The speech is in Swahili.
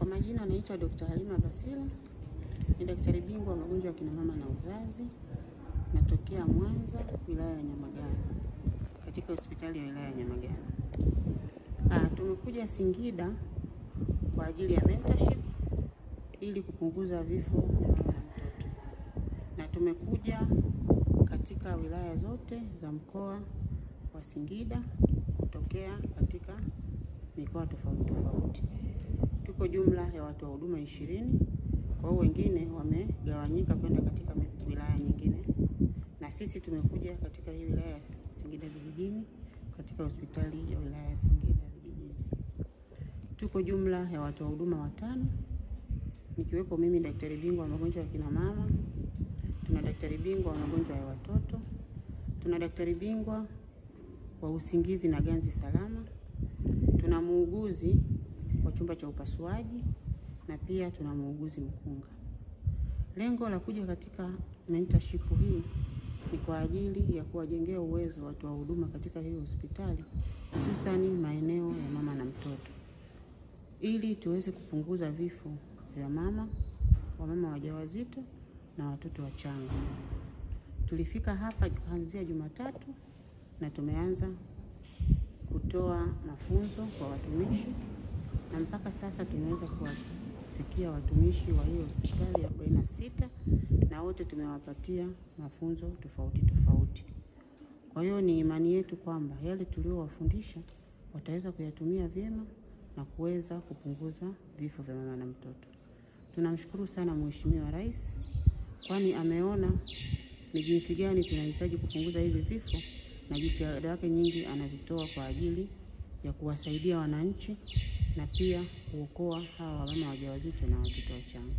Kwa majina anaitwa Dr. Halima Basila, ni daktari bingwa wa magonjwa ya kina mama na uzazi. Natokea Mwanza, wilaya ya Nyamagana, katika hospitali ya wilaya ya Nyamagana. Tumekuja Singida kwa ajili ya mentorship ili kupunguza vifo vya mama na mtoto. Na tumekuja katika wilaya zote za mkoa wa Singida kutokea katika mikoa tofauti tofauti. Tuko jumla ya watu wa huduma 20, kwa hiyo wengine wamegawanyika kwenda katika wilaya nyingine. Na sisi tumekuja katika hii wilaya ya Singida vijijini, katika hospitali ya wilaya ya Singida vijijini. Tuko jumla ya watu wa huduma 5, nikiwepo mimi daktari bingwa wa magonjwa ya kina mama, tuna daktari bingwa wa magonjwa ya watoto, tuna daktari bingwa wa usingizi na ganzi salama, tuna muuguzi wa chumba cha upasuaji, na pia tuna muuguzi mkunga. Lengo la kuja katika mentorship hii ni kwa ajili ya kuwajengea uwezo watu wa huduma katika hii hospitali, hususani maeneo ya mama na mtoto, ili tuweze kupunguza vifo vya wamama wajawazito na watoto wachanga. Tulifika hapa kuanzia Jumatatu na tumeanza kutoa mafunzo kwa watumishi, na mpaka sasa tumeweza kuwafikia watumishi wa hiyo hospitali 46, na wote tumewapatia mafunzo tofauti tofauti. Kwa hiyo ni imani yetu kwamba yale tuliowafundisha wataweza kuyatumia vyema na kuweza kupunguza vifo vya mama na mtoto. Tunamshukuru sana Mheshimiwa Rais, kwani ameona ni jinsi gani tunahitaji kupunguza hivi vifo, na jitihada yake nyingi anazitoa kwa ajili ya kuwasaidia wananchi na pia kuokoa hawa mama wajawazito na watoto wachanga.